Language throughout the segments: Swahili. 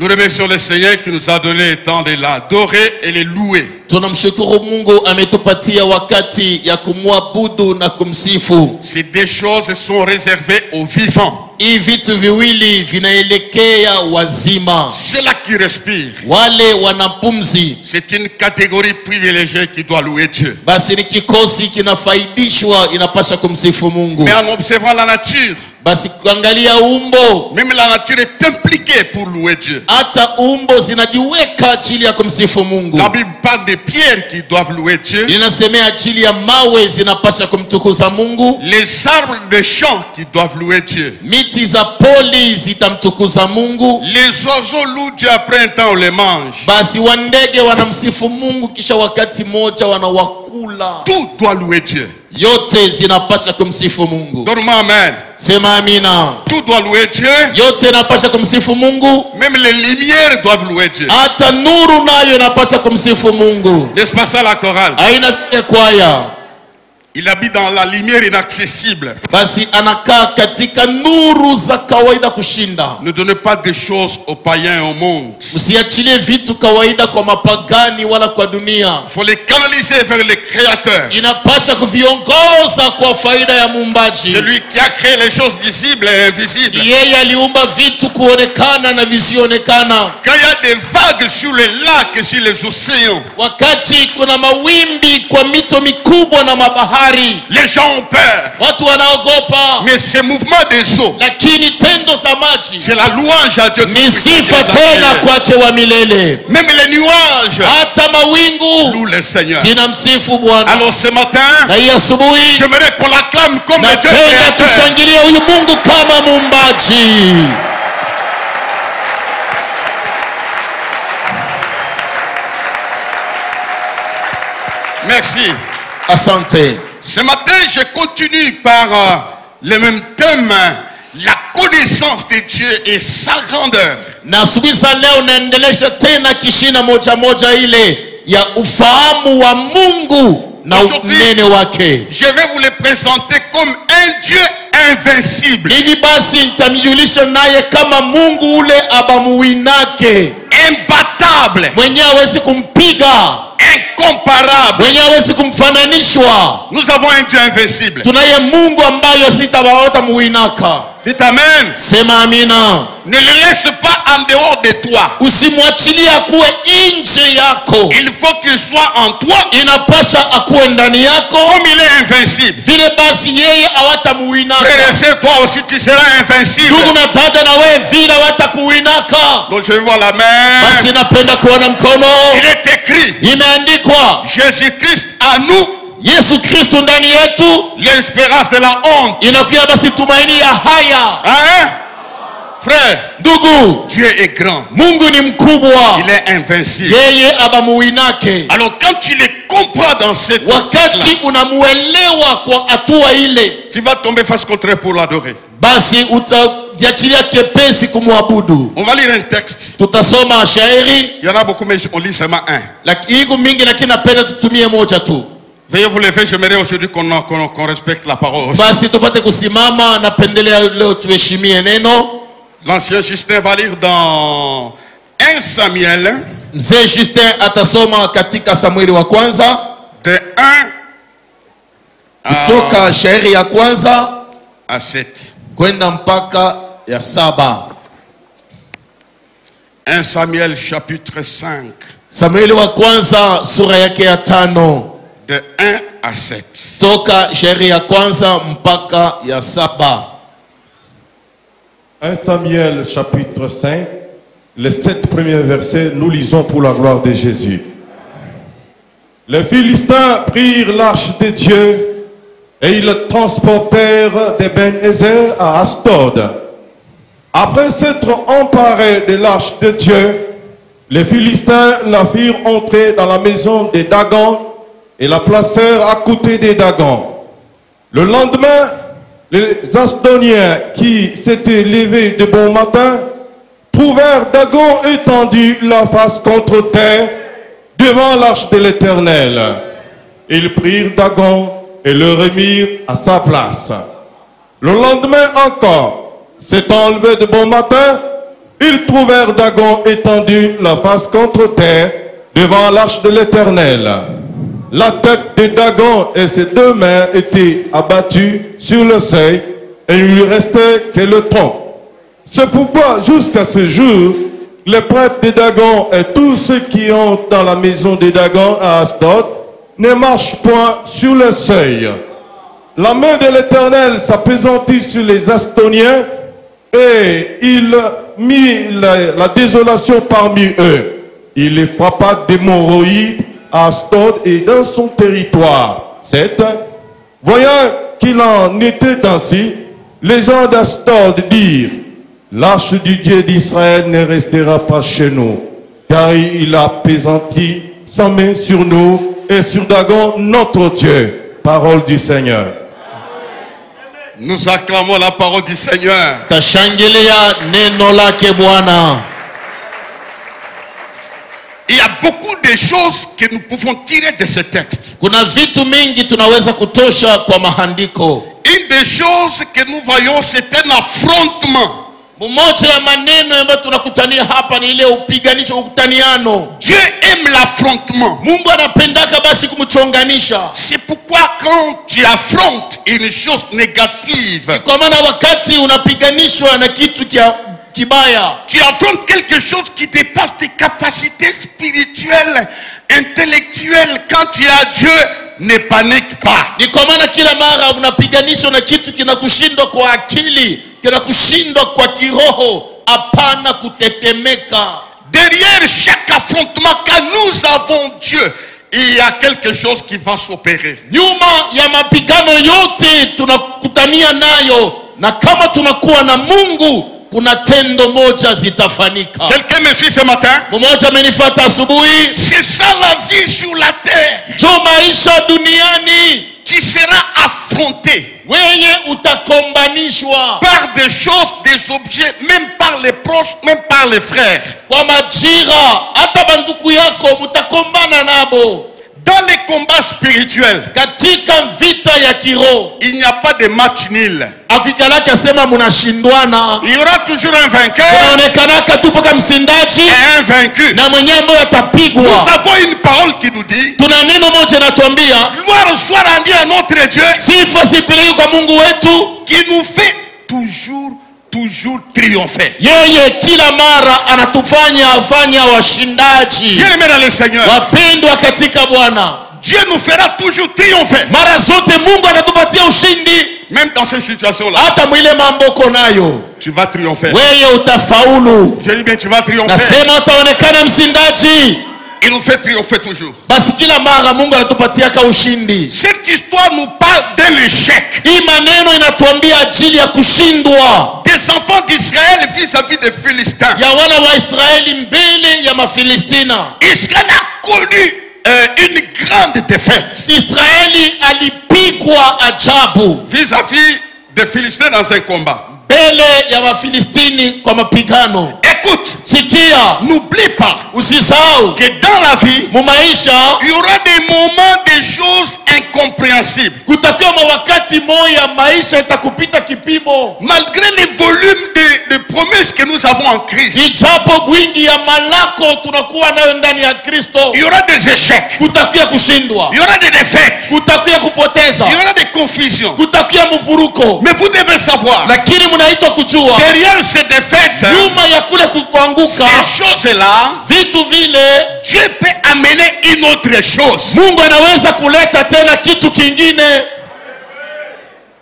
Nous remercions le Seigneur qui nous a donné le temps de l'adorer et le louer. Tunamshukuru Mungu ametupatia wakati ya kumwabudu na kumsifu. Ces deux choses sont réservées aux vivants. Hii vitu viwili vinaelekea wazima. Ceux-là qui respirent. Wale wanapumzi. C'est une catégorie privilégiée qui doit louer Dieu. Basi ni kikosi kinafaidishwa inapasha kumsifu Mungu. Mais en observant la nature, basi kuangalia umbo, même la nature est impliquée pour louer Dieu. Hata umbo zinajiweka ajili ya kumsifu Mungu. La Bible parle des pierres qui doivent louer Dieu. Inasemea ajili ya mawe zinapasha kumtukuza Mungu. Les arbres de champs qui doivent louer Dieu. Miti za poli zitamtukuza Mungu. Les oiseaux louent Dieu après un temps on les mange. Basi wandege wanamsifu Mungu kisha wakati moja wanawakula. Tout doit louer Dieu. Yote zinapasha kumsifu Mungu. Donne-moi amen. Sema amina. Tout doit louer Dieu. Yote inapasha kumsifu Mungu. Même les lumières doivent louer Dieu. Hata nuru nayo inapasha kumsifu Mungu. N'est-ce pas ça la chorale? Aina kwaya. Il habite dans la lumière inaccessible. Basi anakaa katika nuru za kawaida kushinda. Ne donnez pas des choses aux païens et au monde. Msiachilie vitu kawaida kwa mapagani wala kwa dunia. Il faut les canaliser vers le Créateur. Inapasha kuviongoza kwa faida ya Muumbaji. Celui qui a créé les choses visibles et invisibles. Yeye aliumba vitu kuonekana na visionekana. Quand il y a des vagues sur les lacs et sur les océans, wakati kuna mawimbi kwa mito mikubwa na mabahari, les gens ont peur. watu wanaogopa. Mais ces mouvements des eaux, lakini tendo za maji, c'est la louange à Dieu. ni sifa tena kwake wa milele. Même les nuages, hata mawingu, louent le Seigneur. zinamsifu Bwana. Alors ce matin, na hii asubuhi, j'aimerais qu'on l'acclame comme le Dieu napenda créateur. tushangilie huyu Mungu kama Muumbaji. Merci. Asante. Ce matin, je continue par le même thème, la connaissance de Dieu et sa grandeur. Na asubuhi za leo naendelesha tena kishina moja moja ile ya ufahamu wa Mungu na unene wake. Je vais vous le présenter comme un Dieu invincible. Hivi basi nitamjulisha naye kama Mungu ule abamuinake, imbattable, mwenye hawezi kumpiga, incomparable, mwenye hawezi kumfananishwa. Nous avons un Dieu invincible. Tunaye Mungu ambayo sitawaota muinaka. Dites amen. Sema amina. Ne le laisse pas en dehors de toi. Usimwachilie akuwe nje yako. Il faut qu'il soit en toi. Inapasha akuwe ndani yako. Comme il est invincible. Vile basi yeye hawatamuinaka. Frère et sœur, toi aussi tu seras invincible. Ndugu na dada, na wewe vile hawatakuinaka. Donc je vois la main. Basi napenda kuona mkono. Il est écrit. Imeandikwa. Jésus-Christ à nous. Yesu Kristo ndani yetu, l'espérance de la honte. Inakuwa basi tumaini ya haya. Hein? Frère, ndugu, Dieu est grand. Mungu ni mkubwa. Il est invincible. Yeye abamuinake. Alors quand tu le comprends dans cette wakati unamuelewa kwa hatua ile, tu vas tomber face contre pour l'adorer. Basi utajiachilia kepesi kumwabudu. On va lire un texte. Tutasoma shairi. Il y en a beaucoup mais on lit seulement un. Lakini mingi lakini napenda tutumie moja tu. Veuillez vous lever, j'aimerais aujourd'hui qu'on respecte la parole aussi. Basi tupate kusimama, napendelea leo tuheshimie neno. L'ancien Justin va lire dans 1 Samuel. Mzee Justin atasoma katika Samueli wa kwanza. De 1 kutoka shairi ya kwanza à 7. kwenda mpaka ya 7. 1 Samuel chapitre 5. Samueli wa kwanza sura yake ya 5. De 1 à 7. Toka shairi ya kwanza mpaka ya 7. 1 Samuel chapitre 5, les 7 premiers versets, nous lisons pour la gloire de Jésus. Les Philistins prirent l'arche de Dieu et ils le transportèrent d'Ebenezer à Ashdod. Après s'être emparés de l'arche de Dieu, les Philistins la firent entrer dans la maison de Dagon et la placèrent à côté de Dagon. Le lendemain, les Asdoniens qui s'étaient levés de bon matin trouvèrent Dagon étendu la face contre terre devant l'arche de l'Éternel. Ils prirent Dagon et le remirent à sa place. Le lendemain encore, s'étant levé de bon matin, ils trouvèrent Dagon étendu la face contre terre devant l'arche de l'Éternel. La tête de Dagon et ses deux mains étaient abattues sur le seuil et il lui restait que le tronc. C'est pourquoi jusqu'à ce jour, les prêtres de Dagon et tous ceux qui ont dans la maison de Dagon à Asdod ne marchent point sur le seuil. La main de l'Éternel s'appesantit sur les Astoniens et il mit la désolation parmi eux. Il les frappa d'hémorroïdes à Asdod et dans son territoire. 7. Voyant qu'il en était ainsi, les gens d'Asdod dirent: l'arche du Dieu d'Israël ne restera pas chez nous, car il a appesanti sa main sur nous et sur Dagon notre Dieu. Parole du Seigneur. Nous acclamons la parole du Seigneur. Tashangilia neno lake Bwana. Il y a beaucoup de choses que nous pouvons tirer de ce texte. Kuna vitu mingi tunaweza kutosha kwa maandiko. Une des choses que nous voyons, c'est un affrontement. Mmoja ya maneno ambayo tunakutania hapa ni ile upiganisho, ukutaniano. Dieu aime l'affrontement. Mungu anapendaka basi kumchonganisha. C'est pourquoi quand tu affrontes une chose négative, Kwa maana wakati unapiganishwa na kitu kibaya, tu affrontes quelque chose qui dépasse tes capacités spirituelles, intellectuelles, quand tu as Dieu, ne panique pas. ni kwa maana kila mara unapiganishwa na kitu kinakushindwa kwa akili, kinakushindwa kwa kiroho, hapana kutetemeka. Derrière chaque affrontement, quand nous avons Dieu, il y a quelque chose qui va s'opérer. Nyuma ya mapigano yote tunakutania nayo, na kama tunakuwa na Mungu, kuna tendo moja zitafanyika. Quelqu'un me suit ce matin? Mmoja amenifuata asubuhi. C'est ça la vie sur la terre. Jo maisha duniani, Tu seras affronté wewe utakombanishwa par des choses, des objets, même par les proches, même par les frères. kwa majira, hata banduku yako mutakombana nabo. Dans les combats spirituels, Katika vita ya kiroho, il n'y a pas de match nul. akikalaka sema munashindwana, Il y aura toujours un vainqueur inaonekanaka tupo kama msindaji et un vaincu. na mwenyewe ambaye Nous atapigwa. avons une parole qui nous dit: Tuna neno moja natuambia, gloire soit rendue à notre Dieu sifa zipeleke kwa Mungu wetu, qui nous fait toujours triompher. yeye kila mara anatufanya afanya washindaji. Bien aimé dans le Seigneur, Wapendwa katika Bwana, Dieu nous fera toujours triompher. mara zote Mungu anatupatia ushindi. Même dans ces situations-là, Hata mwile mamboko nayo, tu vas triompher. wewe utafaulu. Je dis bien, tu vas triompher. Nasema utaonekana msindaji. Il nous fait triompher toujours. Basi kila mara Mungu anatupatiaka ushindi. Cette histoire nous parle de l'échec Hii maneno inatuambia ajili ya kushindwa des enfants d'Israël vis-à-vis des Philistins. ya wana wa Israeli mbele ya Mafilistina. Israël a connu une grande défaite Israeli alipigwa ajabu vis-à-vis des Philistins dans un combat. mbele ya Wafilistini kwa mapigano. Écoute, Sikia, n'oublie pas usisahau que dans la vie, mumaisha il y aura des moments, des choses incompréhensibles. kutakiwa mawakati moya maisha itakupita kipimo. Malgré les volumes de promesses que nous avons en Christ, Ijapo bwingi ya malako tunakuwa nayo ndani ya Kristo, il y aura des échecs, kutakiwa kushindwa, il y aura des défaites, kutakiwa kupoteza, il y aura des confusions. kutakiwa mvuruko. Mais vous devez savoir, Lakini mnaitwa kujua derrière ces défaites, nyuma ya kule kuanguka ces choses-là, vitu vile, Dieu peut amener une autre chose. Mungu anaweza kuleta tena kitu kingine.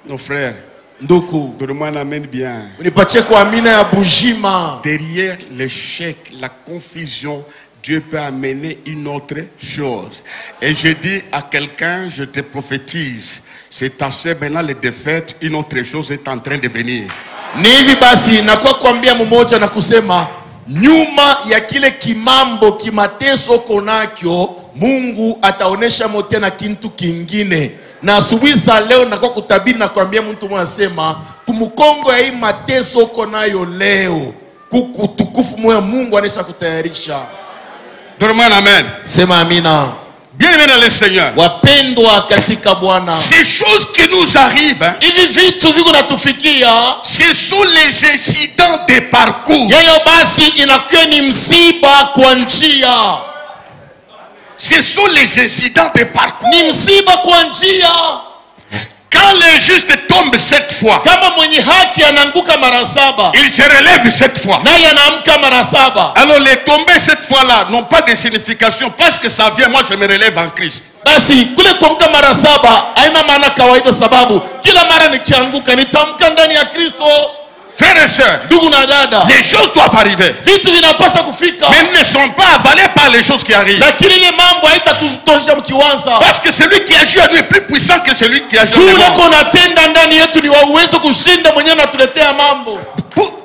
Nos frères, Nduku, donne-moi un amen bien. unipatie kwa amina ya bujima. Derrière l'échec, la confusion, Dieu peut amener une autre chose. Et je dis à quelqu'un, je te prophétise, c'est assez maintenant les défaites, une autre chose est en train de venir. Ni hivi basi nakuwa kuambia mmoja na kusema, nyuma ya kile kimambo kimateso konakyo, Mungu ataonesha mote na kintu kingine. Na asubuhi za leo nakuwa kutabiri na kuambia mtu mwasema, kumukongo ya hii mateso konayo leo, kukutukufu moya Mungu anesha kutayarisha. Donne-moi un amen. Sema amina. Bien aimé bien-aimés dans le Seigneur, wapendwa katika Bwana, ces choses qui nous arrivent, hein, hivi vitu viko natufikia, ce sont les incidents des parcours. yayo basi inakuwa ni msiba kwa njia. Ce sont les incidents des parcours. Ni msiba kwa njia. Quand les justes tombent 7 fois, Kama mwenye haki anaanguka mara 7, ils se relèvent 7 fois. naye anaamka mara 7. Alors les tombées cette fois-là n'ont pas de signification parce que ça vient, moi je me relève en Christ. Basi kule kuamka mara 7 haina maana kawaida, sababu kila mara nikianguka nitamka ndani ya Kristo. Frères et sœurs, Ndugu na dada, les choses doivent arriver, vitu vinapaswa kufika, mais elles ne sont pas avalées par les choses qui arrivent. lakini ile mambo haitatutosha mkiwanza. Parce que celui qui agit à nous est plus puissant que celui qui agit à Yule nous. kona tenda ndani yetu ni wa uwezo kushinda mwenyewe anatuletea mambo.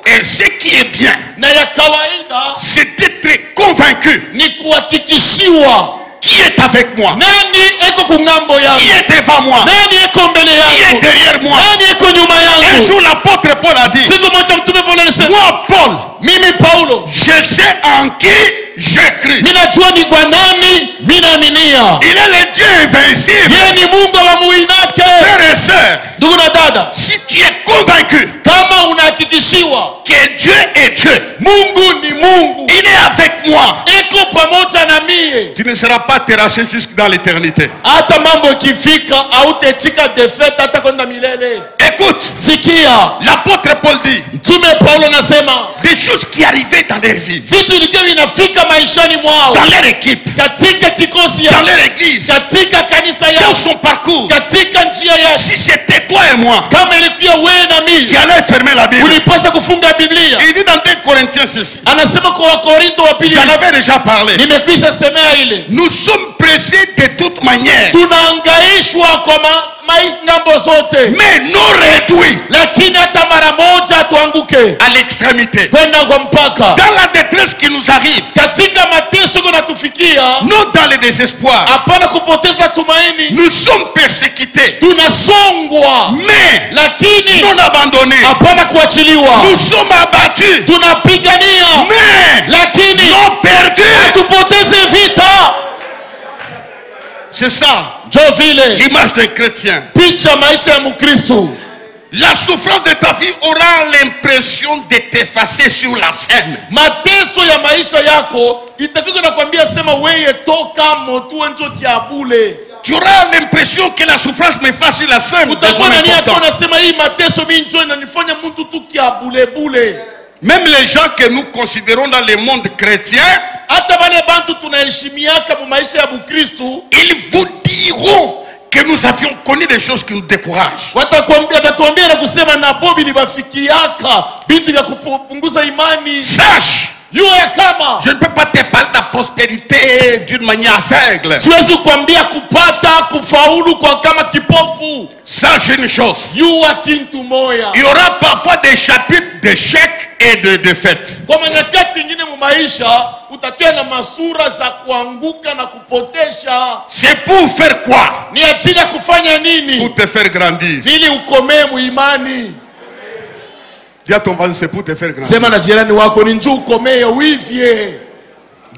Et ce qui est bien, Na ya kawaida c'est d'être convaincu ni kuhakikishiwa qui est avec moi, nani eko kungambo qui yangu, est devant moi, nani eko mbele qui est yangu, derrière moi. nani eko nyuma Un yangu. jour l'apôtre Paul a dit, Siku moja mtume Paulo alisema, moi Paul, mimi Paulo je sais en qui j'écris. ninajua ni kwa nani minaaminia. Il est le Dieu invincible. Yeye ni Mungu wa muinake. Frères et sœurs, Ndugu na dada, si tu es convaincu kama unahakikishiwa que Dieu est Dieu, Mungu ni Mungu, il est avec moi, eko pamoja na mie, tu ne seras pas terrassé jusque dans l'éternité. hata mambo ikifika hautetika defeat hata kwenda milele. Écoute, Sikia, l'apôtre Paul dit mtume Paulo anasema des choses qui arrivaient dans leur vie, vitu vilikuwa vinafika maishani mwao, dans leur équipe, katika kikosi dans yao, leur église, katika kanisa dans yao, son parcours. katika njia yake. Si c'était toi et moi Kama ilikuwa wewe na qui mimi, allais fermer la Bible, ulipaswa kufunga Biblia. il dit dans 2 Corinthiens ceci, Anasema kwa Wakorinto wa pili, j'en avais déjà parlé, nimekwisha semea ile, nous sommes pressés de toute manière, tunaangaishwa kwa ngambo zote, mais non réduits lakini hata mara moja tuanguke à l'extrémité. kwenda kwa mpaka. Dans la détresse qui nous arrive, Katika mateso kunatufikia, non dans le désespoir, hapana kupoteza tumaini, nous sommes persécutés, tunasongwa mais lakini non abandonnés. hapana kuachiliwa, Nous sommes abattus, tunapigania mais lakini non perdus. tupoteze vita. C'est ça Jo vile l'image d'un chrétien. picha maisha ya Mkristo. La souffrance de ta vie aura l'impression de t'effacer sur la scène. Mateso ya maisha yako itakuwa nakwambia sema wewe toka motu njo kiabule. Tu auras l'impression que la souffrance m'efface sur la scène. Utakuwa na nia tena sema hii mateso mimi njo inanifanya mtu tu kiabule bule. Même les gens que nous considérons dans le monde chrétien, Hata wale bantu tunaheshimiaka mu maisha ya Bukristo, ils vous diront que nous avions connu des choses qui nous découragent. watatuambia na kusema na bobi libafikiaka vitu vya kupunguza imani. Sache, Yua ya kama je ne peux pas te parler de la prospérité d'une manière aveugle. siwezi kuambia kupata kufaulu kwa kama kipofu. Sache une chose, Yua kintu moya, il y aura parfois des chapitres d'échecs et de défaites. kwa manyakati ingine mu maisha utakia na masura za kuanguka na kupotesha. C'est pour faire quoi? Ni ajili ya kufanya nini? Pour te faire grandir. Ili ukomee muimani. Dis à ton voisin, c'est pour te faire grandir. Sema na jirani wako ni njoo ukomee uivye.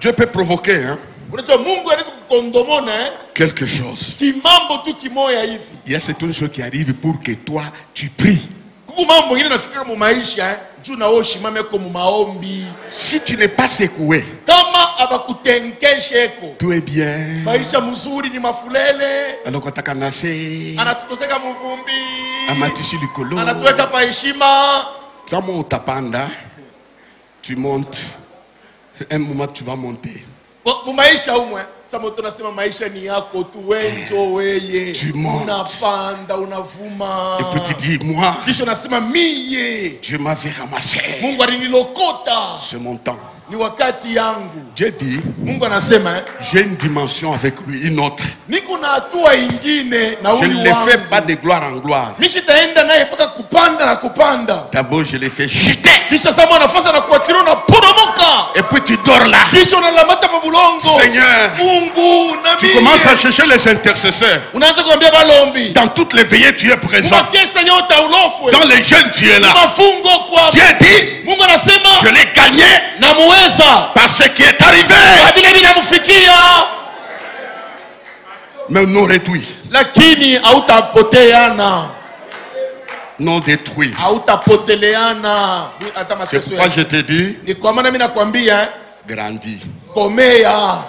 Dieu peut provoquer Unajua Mungu anaweza kukondomona quelque chose. kimambo tu kimoya hivi. Il y a certaines choses qui arrivent pour que toi, tu pries. Kuku mambo mengine nafikira mu maisha juu na wewe shimame kwa maombi. Si tu n'es pas secoué, Kama abakutenkesheko tout est bien. maisha mzuri ni mafulele, Alors quand tu as nassé, anatutoseka mvumbi, amatishi likolo, anatuweka pa heshima. kama utapanda, tu montes. Un moment tu vas monter. Mu maisha umwe sasa tunasema maisha ni yako tu wenjo weye. Tu montes. Unapanda, unavuma. Et puis tu dis, moi, Kisha unasema miye Dieu m'avait ramassé. Mungu alinilokota, C'est mon temps. ni wakati yangu. Dieu dit, Mungu anasema j'ai une dimension avec lui, une autre. niko na hatua ingine na Je huyu ne le fais wangu. pas de gloire en gloire. Nishitaenda naye mpaka kupanda na kupanda. D'abord, je l'ai fait chuter. Kisha sama nafasi na kuachilia na poromoka. Et puis tu dors là. Kisha unalamata mabulongo. Seigneur, Mungu na tu commences à chercher les intercesseurs. unaanza kuambia balombi. Dans toutes les veillées, tu es présent. Umakesa nyota ulofwe. Dans les jeunes, tu es là. Mafungo kwa Dieu dit, Mungu anasema je l'ai gagné namuweza par ce qui est arrivé. kabila bila mufikia. mais non réduit, lakini hautapoteana, non détruit. hautapoteleana. Hata C'est mateso pourquoi yake. je te dis, Ni kwa maana mimi nakwambia grandis. komea.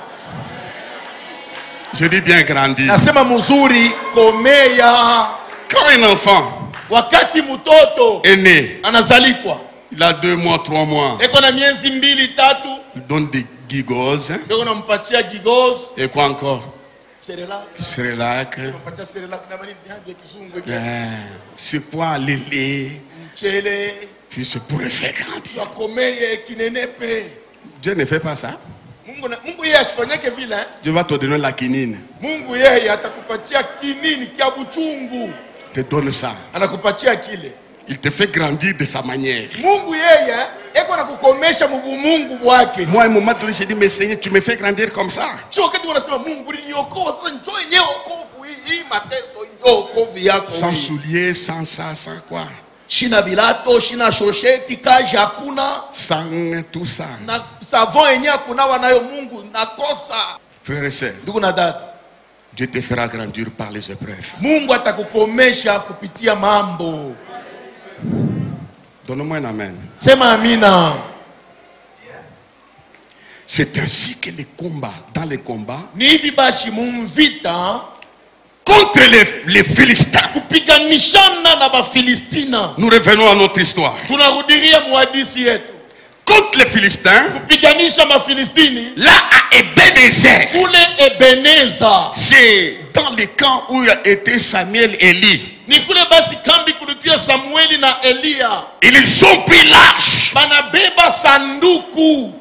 Je dis bien grandis. Nasema mzuri, komea. Quand un enfant Wakati mtoto est né, anazalikwa, il a 2 mois, 3 mois, eko na miezi 2, 3, il donne des gigos, hein, ndio unampatia gigos, et quoi encore? Cerelac, Cerelac, unampatia Cerelac na manini ya kizungu hivi, c'est pour lait, mchele, puis c'est pour le faire grandir. tuakomeye kinenepe. Dieu ne fait pas ça. Mungu yeye asifanyake vile. Dieu va te donner la quinine. Mungu yeye atakupatia kinini kia buchungu. Te donne ça. Anakupatia kile. Il te fait grandir de sa manière. Mungu yeye eko na kukomesha Mungu wake. Moi, à un moment donné, j'ai dit, mais Seigneur, tu me fais grandir comme ça. Sio wakati unasema Mungu uliniokoa, sasa njoo yenyewe wokovu hii mateso njoo wokovu yako. Sans souliers, sans ça, sans quoi. Shina bilato, shina shosheti, kaji hakuna. Sans tout ça. Na savon yenyewe kunawa nayo Mungu nakosa. Frères et sœurs, Ndugu na dada, Dieu te fera grandir par les épreuves. Mungu atakukomesha kupitia mambo. Donne-moi un amen. Sema amina. C'est ainsi que les combats, dans les combats, Ni hivi basi mumvita contre les Philistins. kupiganishana na Bafilistina. Nous revenons à notre histoire. Tunarudilia muhadisi yetu. Contre les Philistins, Kupiganisha Mafilistini là à Ebenezer, kule Ebeneza. c'est dans les camps où était Samuel et Élie. Ni kule basi kambi kulikuwa Samueli na Elia. Ils ont pris l'arche. Banabeba sanduku.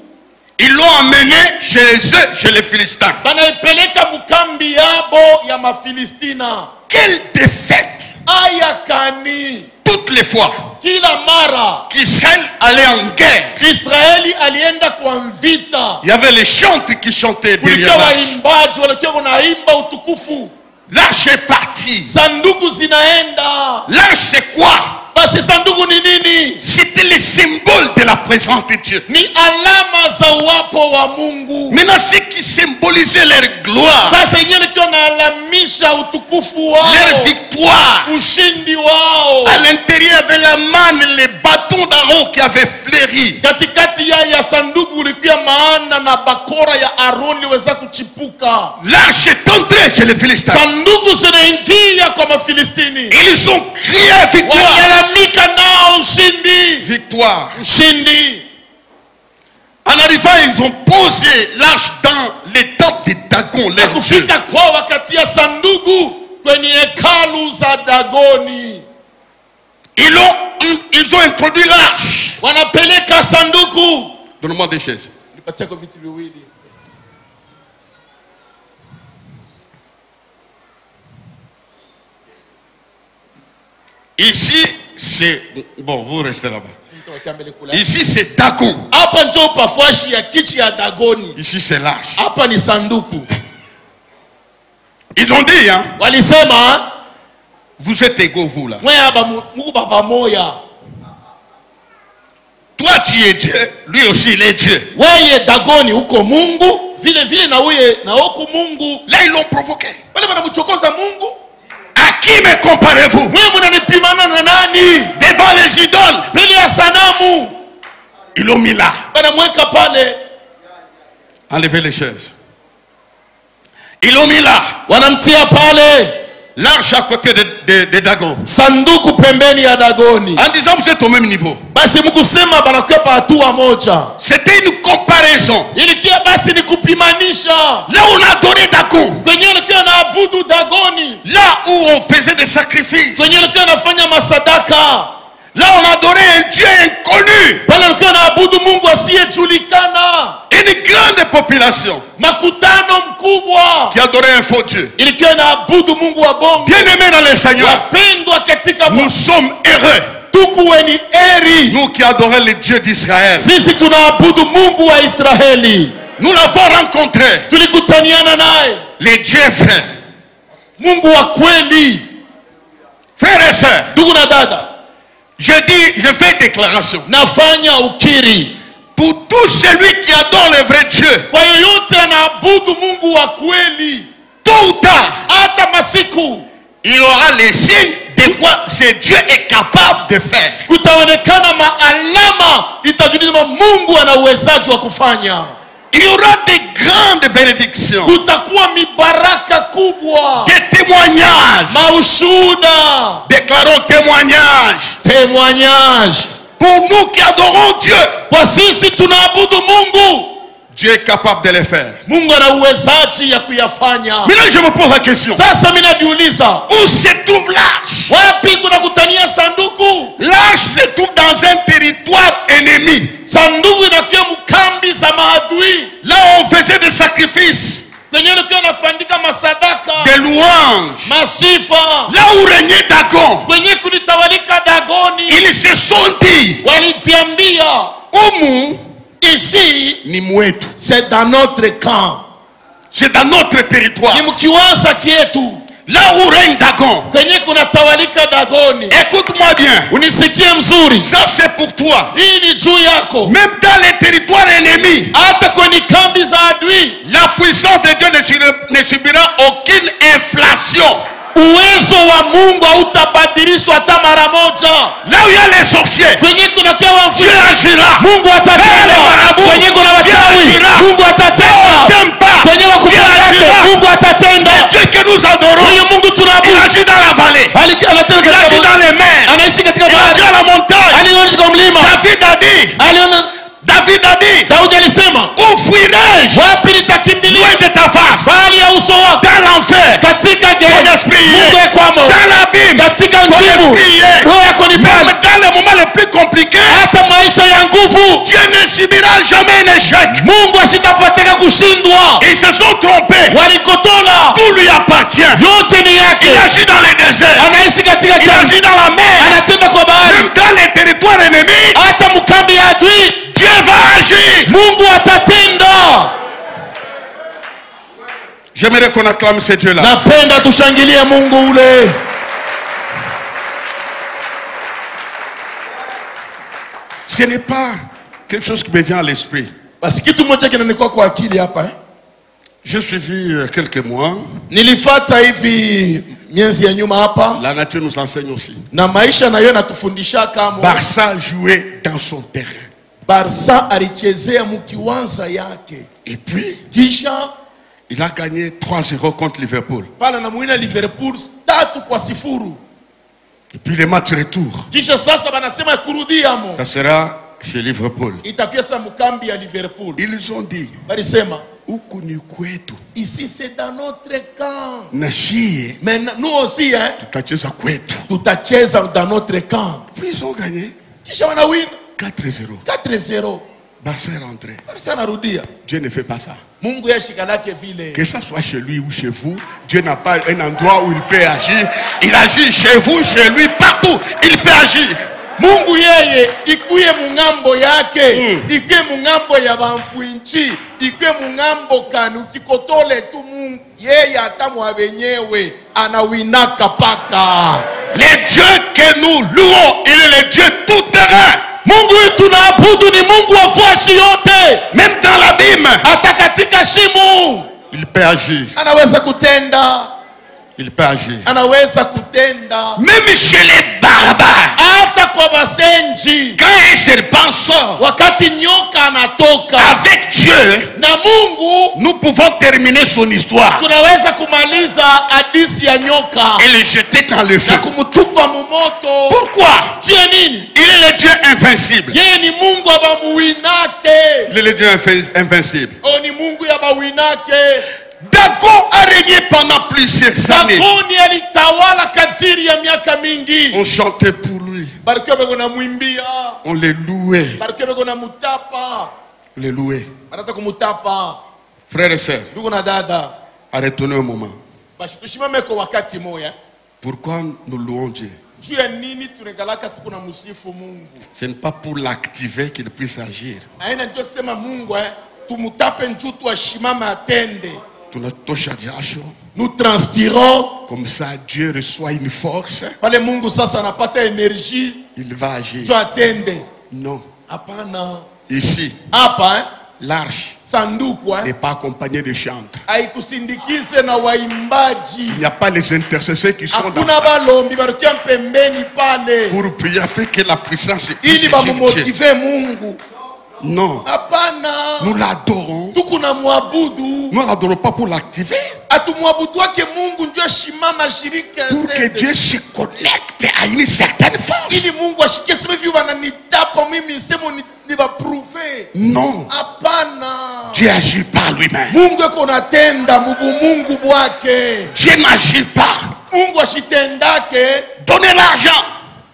Ils l'ont emmené chez eux, chez les Philistins. Banaipeleka mukambi yabo ya Mafilistina. Quelle défaite! Aya kani. Toutes les fois Kila mara qu'Israël allait en guerre, Israeli alienda kwa vita. il y avait les chantres qui chantaient derrière Kulikuwa l'arche. waimbaji walikuwa wanaimba utukufu. L'arche est partie. Sanduku zinaenda. L'arche c'est quoi? Basi sanduku ni nini? C'était le symbole de la présence de Dieu. Ni alama za uwapo wa Mungu. Maintenant, ce qui symbolisait leur gloire, Sasa yenyewe ilikuwa inaalamisha utukufu wao, leur victoire. ushindi wao. À l'intérieur, il y avait la manne, les bâtons d'Aaron qui avaient fleuri. Katikati ya sanduku ulikuwa maana na bakora ya Aaron liweza kuchipuka. L'arche est entrée chez les Philistins. Sanduku zinaingia kwa Mafilistini. Ils ont crié victoire. Walalamika nao ushindi. Victoire. Ushindi. En arrivant, ils ont posé l'arche dans les temples de Dagon, leur dieu. Kufika kwa wakati ya sanduku kwenye hekalu za Dagoni. Ils ont introduit l'arche. Wanapeleka sanduku. Donne-moi des chaises. Nipatie kwa viti viwili. Ici, c'est... Bon, vous restez là-bas. Ici, c'est Dagon. Hapa ndio pafashi ya kichi ya Dagoni. Ici, c'est l'arche. Hapa ni sanduku. Ils ont dit, hein, Walisema, vous êtes égaux, vous, là. mwe hapa Mungu baba moya. Toi, tu es Dieu. Lui aussi, il est Dieu. Weye Dagoni uko Mungu, vile vile na uye na oku Mungu. Là, ils l'ont provoqué. Wale wanamchokoza Mungu. À qui me comparez-vous? Mwe mnanipimana na nani? Devant les idoles. Mbele ya sanamu. Ils l'ont mis là. Wanamweka pale. Enlevez les chaises. Ils l'ont mis là. Wanamtia pale. L'arche à côté de Dagon. Sanduku pembeni ya Dagoni. En disant, vous êtes au même niveau. Basi mkusema banakwepa hatua moja. C'était une comparaison. Ilikia basi ni kupimanisha. Là où on a donné Dagon. Kwenye ilikuwa na abudu Dagoni. Là où on faisait des sacrifices. Kwenye ilikuwa nafanya masadaka. Là on a donné un Dieu inconnu. Pale ilikuwa na abudu Mungu asiyejulikana. Une grande population. Makutano mkubwa. Qui adorait un faux Dieu. Ilikuwa na abudu Mungu wa bongo. Bien aimé dans le Seigneur. Wapendwa katika Nous sommes heureux. tukuweni eri. Nous qui adorons le Dieu d'Israël. Sisi tunaabudu Mungu wa Israeli. Nous l'avons rencontré. Tulikutaniana naye. Le Dieu vrai. Mungu wa kweli. Frères et sœurs. Ndugu na dada. Je fais déclaration. Nafanya ukiri. Pour tout celui qui adore le vrai Dieu. Kwa yoyote anaabudu Mungu wa kweli. Tôt ou tard. il aura les signes de quoi ce Dieu est capable de faire. Kutaonekana maalama itajulisha Mungu ana uwezaji wa kufanya. Il y aura des grandes bénédictions, Kutakuwa mibaraka kubwa, des témoignages. maushuda. Déclarons témoignages. Témoignage. Pour nous qui adorons Dieu, Kwa sisi tunaabudu Mungu, Dieu est capable de les faire. Mungu ana uwezaji ya kuyafanya. Maintenant, je me pose la question. Sasa mimi najiuliza, Où se trouve l'arche? wapi kuna kutania sanduku? L'arche se trouve dans un territoire ennemi. Sanduku inakuwa mkambi za maadui. Là où on faisait des sacrifices, Kwenye ilikuwa nafandika masadaka, des louanges. masifa. Là où régnait Dagon, Kwenye kulitawalika Dagoni, ils se sont dit, walitiambia, Umu ici ni mwetu. c'est dans notre camp, C'est dans notre territoire. ni mkiwasa kietu. Là où règne Dagon. Kwenye kunatawalika Dagoni, Écoute-moi bien. unisikie mzuri, Ça c'est pour toi. hii ni juu yako. Même dans les territoires ennemis, Hata kwenye kambi za adui, la puissance de Dieu ne subira aucune inflation. uwezo wa Mungu hautabadilishwa hata mara moja. Là où il y a les sorciers, Kwenye kuna kwa wafu, Dieu agira. Mungu atatenda. Kwenye kuna wachawi, Mungu atatenda. T'aimes pas, Kwenye wakupendake, Mungu atatenda. Dieu que nous adorons, Huyu Mungu il tunaabudu, agit dans la vallée, anatenda il agit katika, dans les mers, anaishi katika il agit bahari, à la montagne. aliona katika mlima, aliona. David a dit, Daudi alisema, où fuirai-je wapi nitakimbilia loin de ta face? bali ya uso wako? Dans l'enfer, Katika ton jehanamu, esprit y Mungu est. yakwamo. Dans l'abîme, Katika ton njimu, esprit y est. roho yako ni Même pale. dans les moments les plus compliqués, Hata maisha ya nguvu, Dieu ne subira jamais un échec. Mungu asitapataka kushindwa. Ils se sont trompés. Walikotola, Tout lui appartient. yote ni Il yake. agit dans les déserts. Anaishi katika Il jangwa, agit dans la mer. anatenda kwa bahari. Même dans les territoires ennemis, Hata mkambi ya adui, Dieu va agir. Mungu atatenda. J'aimerais qu'on acclame ce Dieu-là. Napenda tushangilie Mungu ule. Ce n'est pas quelque chose qui me vient à l'esprit. Basi kitu moja kinanikuwa kwa akili hapa. J'ai suivi quelques mois. Nilifata hivi miezi ya nyuma hapa, La nature nous enseigne aussi. na maisha nayo natufundisha kama Barça jouait dans son terrain. Barca alichezea mkiwanza yake, Et puis, kisha il a gagné 3-0 contre Liverpool. pale na muina Liverpool 3-0. Et puis le match retour, Kisha sasa banasema kurudia mo ça sera chez Liverpool. itakuwa sasa mkambi ya Liverpool. Ils ont dit, Balisema huku ni kwetu. ici c'est dans notre camp, Na shie, mais nous aussi tutacheza kwetu. tutacheza dans notre camp. Puis ils ont gagné Kisha wanawina 4-0. 4-0. Barça est rentré. Barca anarudia. Dieu ne fait pas ça. Mungu yashika lake vile. Que ça soit chez lui ou chez vous, Dieu n'a pas un endroit où il peut agir. Il agit chez vous, chez lui, partout. Il peut agir. Mungu yeye ikuye mungambo yake, ikuye mungambo ya bamfuinchi, ikuye mungambo kanu kikotole tu Mungu yeye atamwa wenyewe anawinaka paka. Le Dieu que nous louons, il est le Dieu tout terrain. Mungu tunaabudu ni Mungu wa fwashi yote. Même dans l'abîme, Hata katika shimu il peut agir. anaweza kutenda, Il peut agir. anaweza kutenda. Même chez les barbares, Hata kwa basenji, quand un serpent sort wakati nyoka anatoka avec Dieu, na Mungu, nous pouvons terminer son histoire tunaweza kumaliza hadisi ya nyoka et le jeter dans le feu. na kumtupa mumoto. Pourquoi? Juu ya nini? Il est le Dieu invincible. Yeye ni Mungu ya bamuwinake. Il est le Dieu invincible. O ni Mungu ya bawinake. Dagon a régné pendant plusieurs années. Dagoni alitawala kadiri ya miaka mingi. On chantait pour lui. Barikiwa beko na mwimbia. On les louait. Barikiwa beko na mutapa. On les louait. Barata kumutapa. Frères et sœurs, Ndugu na dada, arrêtons un moment. basi tushimame kwa wakati moya. Pourquoi nous louons Dieu? Juu ya nini tunekalaka tuko na musifu Mungu? Ce n'est pas pour l'activer qu'il puisse agir. Haina ndio kusema Mungu tumutape nju tuashimame atende. Tunatosha jasho. Nous transpirons. Comme ça, Dieu reçoit une force. Pale Mungu sasa anapata energie. Il va agir. Juu atende. Non. Hapana. Ici, Hapa l'arche sanduku n'est pas accompagné de chantres. haikusindikize na waimbaji. Il n'y a pas les intercesseurs qui sont dans Hakuna ça balombi barukia pembeni pale pour prier afin que la puissance ili puisse bamumotive Mungu. Non, Hapana, nous l'adorons. tukuna muabudu. Nous ne l'adorons pas pour l'activer, Atumwabudu wake Mungu ndio shimama shirika pour que Dieu se connecte à une certaine force. ili Mungu ashikie sema hivi wananitapa mimi sema ni baprouve. Non, Hapana, Dieu agit par lui-même. Mungu yuko natenda Mungu bwake. Dieu n'agit pas. Mungu ashitendake. Donnez l'argent,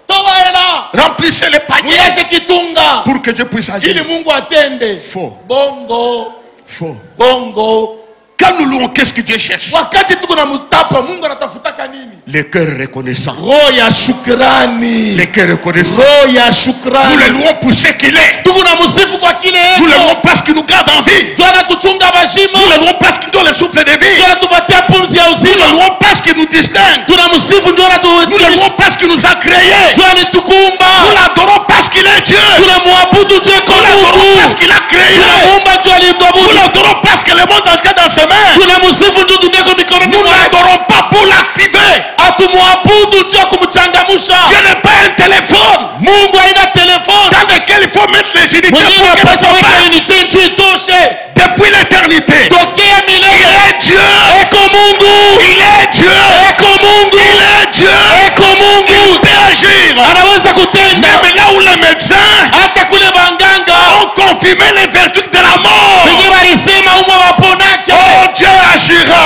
Toa hela, remplissez les paniers muyase kitunga pour que Dieu puisse ili agir. Mungu atende. Faux, Bongo, faux. bongo. Quand nous louons, qu'est-ce que Dieu cherche? Wakati tuko na mutapa, Mungu anatafutaka nini? Les cœurs reconnaissants. Roho ya shukrani. Les cœurs reconnaissants. Roho ya Nous le shukrani. louons pour ce qu'il est. Tuko na musifu kwa kile Nous le yeko. louons parce qu'il nous garde en vie. Tuana kuchunga bashima. Nous le louons parce qu'il donne le souffle de vie. Tuana tupatia pumzi ya Nous le uzima. louons parce qu'il nous distingue. Tuna musifu ndio Nous le anatuwezesha. louons parce qu'il nous a créés. Tuani tukumba. Nous l'adorons parce qu'il est Dieu. Tuna muabudu Dieu Nous kwa l'adorons Mungu. parce qu'il a créé. Tuna muumba Dieu Nous alimwabudu. l'adorons parce que le monde entier est dans ses mains. Tuna musifu ndio dunia kwa mikononi Nous ne mwake. l'adorons pas pour l'activer. Atumwabudu Dieu kumchangamsha. Dieu n'est pas un téléphone Mungu haina telefoni. dans lequel il faut mettre les unités Mwingine pour que apasha ça weka passe. unité nchi itoshe. Depuis l'éternité. Tokea Il milele. est Dieu. Eko Mungu. Il est Dieu. Eko Mungu. Il est Dieu. Eko Mungu. Il peut agir. Anaweza kutenda. Même là où les médecins Hata kule banganga. ont confirmé les verdicts de la mort. Wenye walisema umwe waponake. Oh, Dieu agira.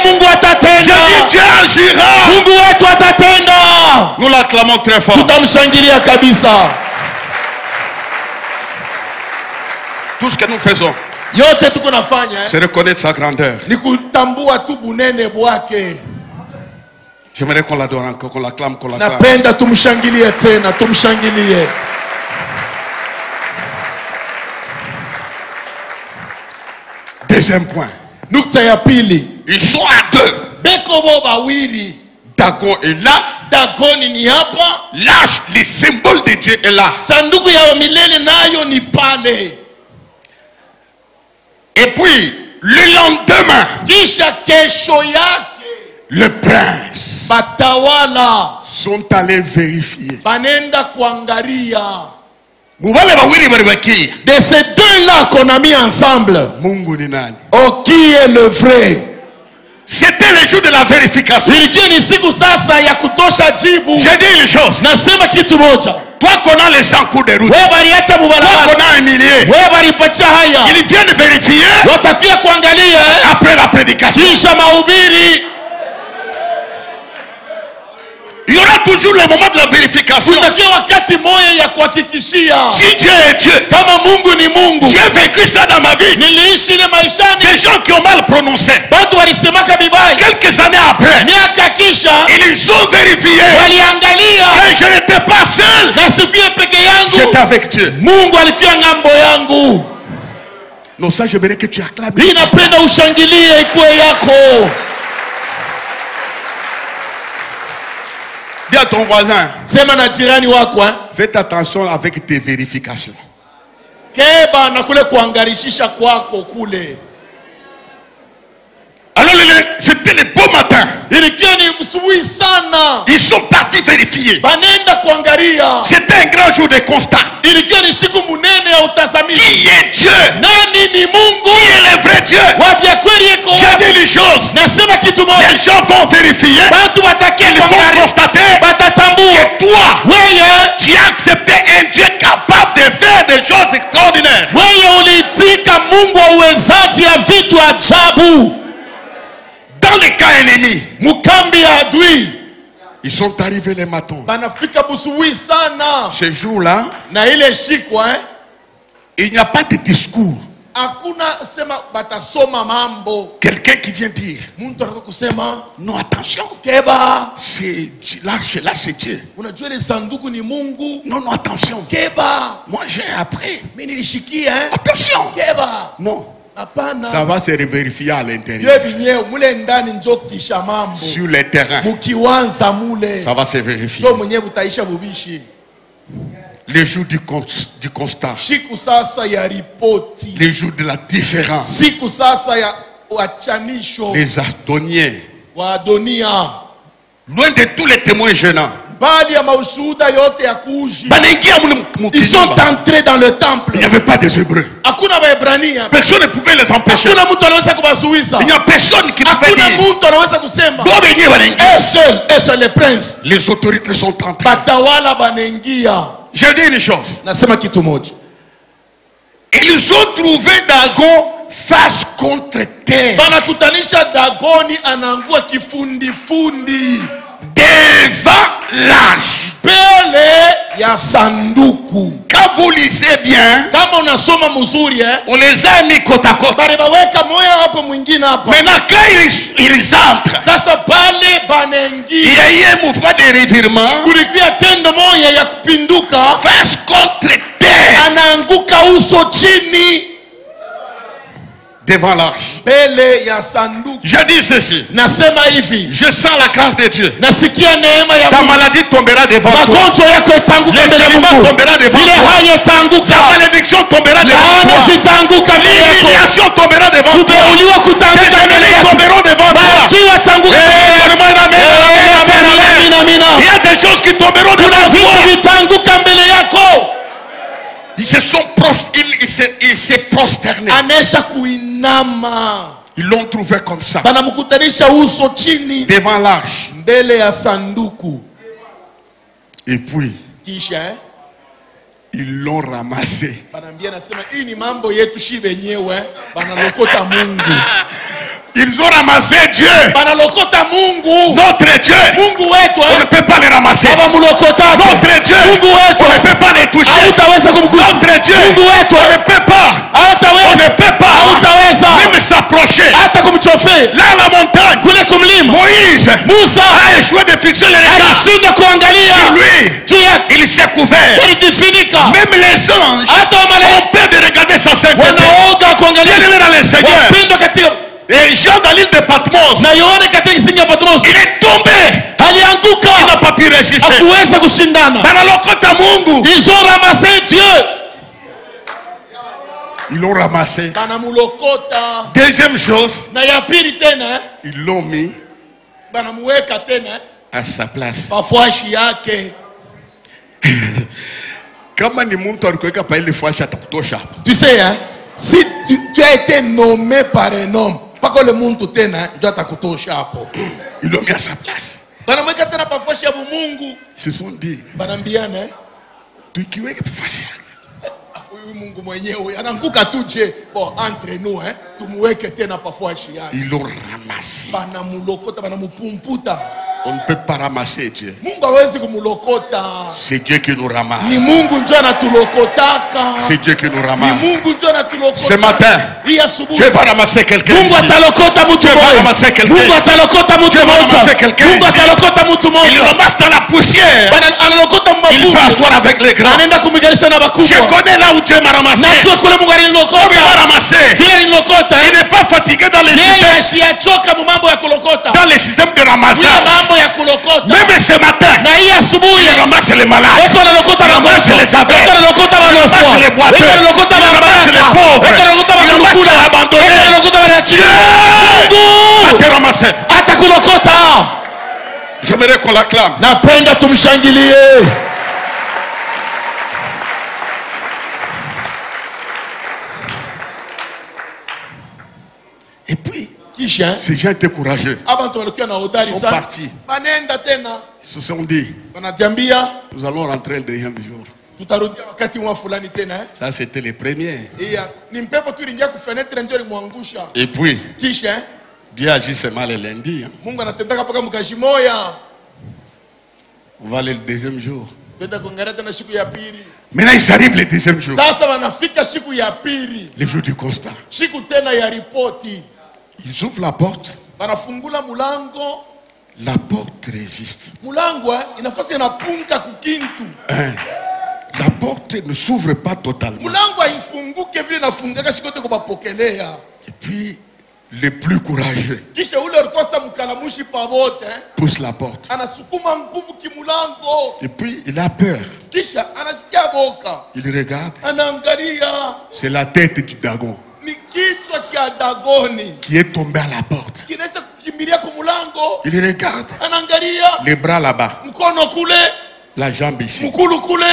Mungu Je atatenda. dis Dieu agira. Mungu wetu atatenda. Nous l'acclamons très fort. Tutamshangilia kabisa. Tout ce que nous faisons, Yote tuko nafanya c'est reconnaître sa grandeur. ni kutambua tu bunene bwake. J'aimerais qu'on l'adore encore, qu'on l'acclame, qu'on l'acclame. Napenda tumshangilie tena, tumshangilie. Deuxième point. Nukta ya pili. Ils sont à deux. Beko bo bawili. Dagon est là. Dagoni ni hapa. L'âge, le symbole de Dieu est là. Sanduku ya milele nayo ni pale. Et puis, le lendemain, Kisha kesho yake le prince batawala sont allés vérifier. banenda kuangalia. Mubale bawili baribakia. De ces deux-là qu'on a mis ensemble, Mungu ni nani? oh, qui est le vrai? C'était le jour de la vérification. Ilikuwa ni siku sasa ya kutosha jibu. J'ai dit une chose. Nasema kitu moja. Toi qu'on a les 100 coups de route. Wewe baliacha Toi mubarabara. qu'on a un millier. Wewe balipatia haya. Ils viennent vérifier Watakia kuangalia après la prédication. kisha mahubiri. Il y aura toujours le moment de la vérification. Kutakia wakati moya ya kuhakikishia Si Dieu est Dieu, kama Mungu ni Mungu. j'ai vécu ça dans ma vie. Niliishi ile maishani. Des gens qui ont mal prononcé. Watu walisemaka vibaya. Quelques années après, Miaka kisha ils ont vérifié waliangalia que je n'étais pas seul. na sikuye peke yangu. J'étais avec Dieu. Mungu alikuwa ngambo yangu. Non, ça, je verrai que tu acclames. Ninapenda ushangilie ikuwe yako. Dis à ton voisin, Sema na jirani wako faites attention avec tes vérifications. Keba na kule kuangarishisha kwako kule. Alors, c'était le beau matin. Ilikuwa ni msubuhi sana. Ils sont partis vérifier. Banenda kuangalia. C'était un grand jour de constat. Ilikuwa ni siku munene ya utazamizi. Qui est Dieu? Nani ni Mungu? Qui est le vrai Dieu? Wapya kweli yeko. J'ai dit une chose. Nasema kitu moja. Les gens vont vérifier. Watu watakia Ils vont kuangalia. constater Batatambua. que toi, Wewe. tu as accepté un Dieu capable de faire des choses extraordinaires. Wewe uliitika Mungu wa uwezaji ya vitu ajabu. Dans les cas ennemis, Mukambi ya adui. ils sont arrivés les matins. Banafika busubuhi sana. Ce jour-là, Na ile shikwa il n'y a pas de discours. hakuna sema batasoma mambo. Quelqu'un qui vient dire, Mtu anataka kusema non, attention, Keba, c'est là, c'est Dieu. unajua ile sanduku ni Mungu. Non, non, attention. Keba, Moi, j'ai appris. mimi nilishikia Attention. Keba. Non, Hapana. ça va se vérifier à l'intérieur. Yeye binyewe mule ndani njo kisha mambo. Sur le terrain, Mukiwanza mule. ça va se vérifier. Njo mwenyewe utaisha bubishi. Les jours du constat. siku sasa ya ripoti, Les jours de la différence. siku sasa ya wachanisho Les Adoniens. wa Adonia, Loin de tous les témoins gênants. mbali ya maushuhuda yote ya kuuji. Ils sont Il entrés dans le temple. n'y avait pas des Hébreux. Hakuna Waebrania, Personne ne pouvait les empêcher. hakuna mtu anaweza kuwazuiza, Il n'y a personne qui pouvait hakuna dire. mtu anaweza kusema. Un seul les princes, Les autorités sont entrées. batawala banaingia. Je dis une chose. Nasema kitu moja, Ils ont trouvé Dagon face contre terre. banakutanisha Dagoni anaangua kifundifundi Devant l'arche. mbele ya sanduku. Quand vous lisez bien, Kama unasoma mzuri on les a mis côte à côte. bale baweka moya hapo mwingine hapa. Maintenant, quand ils entrent, Sasa pale il y banaingia, a eu un mouvement de revirement kulikuwa tendo moja ya kupinduka, face contre terre anaanguka uso chini devant l'arche. mbele ya sanduku. Je dis ceci. Nasema hivi, Je sens la grâce de Dieu. nasikia neema ya Ta Mungu. maladie tombera devant toi. Magonjwa yako itanguka Les mbele ya éléments Mungu. tombera devant Ile toi. haya itanguka. La malédiction tombera devant Laana toi. zitanguka mbele yako. L'humiliation tombera devant toi. Kubeuliwa Les kutanguka mbele ennemis yako. tomberont devant toi. Maadui watanguka mbele yako. Amen, amen, amen, amen, amen. Amina. Il y a des choses qui tomberont Kuna devant vitu toi. vitanguka mbele yako. Ils s'est prosterné. Anesha kuinama. Ils l'ont trouvé comme ça. Banamkutanisha uso chini Devant l'arche. mbele ya sanduku. Et puis, Kisha ils l'ont ramassé. banambia, nasema hii ni mambo yetu shi wenyewe, banalokota Mungu. Ils ont ramassé Dieu. Banalokota Mungu. Notre Dieu. Mungu wetu On ne peut pas les ramasser. abamulokotake. Notre Dieu. Mungu wetu On ne peut pas les toucher. hautaweza kumgusa. Notre Dieu. Mungu wetu On ne peut pas. On ne hautaweza peut pas hautaweza même s'approcher. hata kumchofea. Là, à la montagne, Kule kumlima Moïse Musa a échoué de fixer les regards alishinda kuangalia sur lui. juu yake, Il s'est couvert. alijifunika. Même les anges Hata wamalaika ont peur de regarder sa sainteté. wanaoga kuangalia. Bien-aimé dans le Seigneur. Wapendwa katika Et Jean dans l'île de Patmos, na Yohana katika kisinga Patmos il est tombé. Il alianguka, n'a pas pu résister. hakuweza kushindana. Banalokota Mungu. Ils ont ramassé Dieu, Ils l'ont ramassé. banamulokota. Deuxième chose, Na ya pili tena ils l'ont mis banamuweka tena à sa place. pafuashi yake. Kama ni mtu alikuweka pa ile fwashi atakutosha. Tu sais hein, si tu as été nommé par un homme, pako le muntu tena ndio atakutosha hapo. Ils l'ont mis à sa place. Banamweka tena pafuashi ya Mungu. Ils se sont dit, Banambiana tukiweka fwashi huyu Mungu mwenyewe anaanguka tu je. Bon, entre nous hein, tumuweke tena pafuashi yake. ils l'ont ramassé. Banamulokota, banamupumputa. On ne peut pas ramasser Dieu. Mungu hawezi kumulokota. C'est Dieu qui nous ramasse. Ni Mungu ndio anatulokotaka. C'est Dieu qui nous Ni ramasse. Mungu ndio anatulokota. Ce matin, hii asubuhi Dieu va ramasser quelqu'un Mungu ici. atalokota mtu Dieu va mmoja. ramasser quelqu'un Mungu ici. atalokota mtu Dieu va mmoja. ramasser quelqu'un Mungu ici. atalokota mtu Il mmoja. ramasse dans la poussière. Analokota Il mafuta. va asseoir avec les grands. Anaenda kumiganisha na Je bakubwa. connais là où Dieu m'a ramassé. Najua kule Mungu Comme il alinilokota. m'a ramassé. Vile alinilokota. Il n'est pas fatigué dans les systèmes, Yeye asiachoka mu mambo ya kulokota. dans les systèmes de Ile ramassage. mambo ya kulokota. Même ce matin, Na hii asubuhi il ramasse les malades. eko analokota Il ramasse magonjwa. les aveugles. Eko analokota malofwa. Il ramasse les boiteux. Eko analokota Il ramasse mabaraka. les pauvres. Eko analokota Il ramasse makulukula. les abandonnés. Eko analokota Dieu Mungu va te ramasser. atakulokota. J'aimerais qu'on l'acclame. Napenda tumshangilie. Et puis, Kisha ces gens étaient courageux. abantu walikuwa na hodari Ils sont sana. partis. Banenda tena. Ils se sont dit, Wanatiambia nous allons rentrer le deuxième jour. tutarudia wakati mwa fulani tena. Ça, c'était les premiers. Iya, ni mpepo tu ilingia ku fenetre ndio ilimwangusha. Et puis, Kisha Dieu agit seulement le lundi. Hein. Mungu anatendaka paka mkashi moya. On va aller le deuxième jour. Twenda kuangalia tena siku ya pili. Maintenant, ils arrivent le deuxième jour. Sasa wanafika siku ya pili. Le jour du constat. Siku tena ya ripoti. Ils ouvrent la porte. Wanafungula mulango. La porte résiste. Mulango inafasi inapunga kukintu. Hein. La porte ne s'ouvre pas totalement. Mulango haifunguke vile nafungaka siku yote kubapokelea. Et puis, Le plus courageux Kisha ule alikuwa sa mkalamushi pamote, pousse la porte. anasukuma nguvu kimulango. Et puis il a peur. Kisha anasikia boka. Il regarde. Anaangalia. C'est la tête du dragon Ni kichwa kia Dagoni. qui est tombé à la porte. Kinaweza kukimbilia kumulango. Il regarde. Anaangalia. Les bras là-bas. Mkono kule. La jambe ici. Mkulu kule.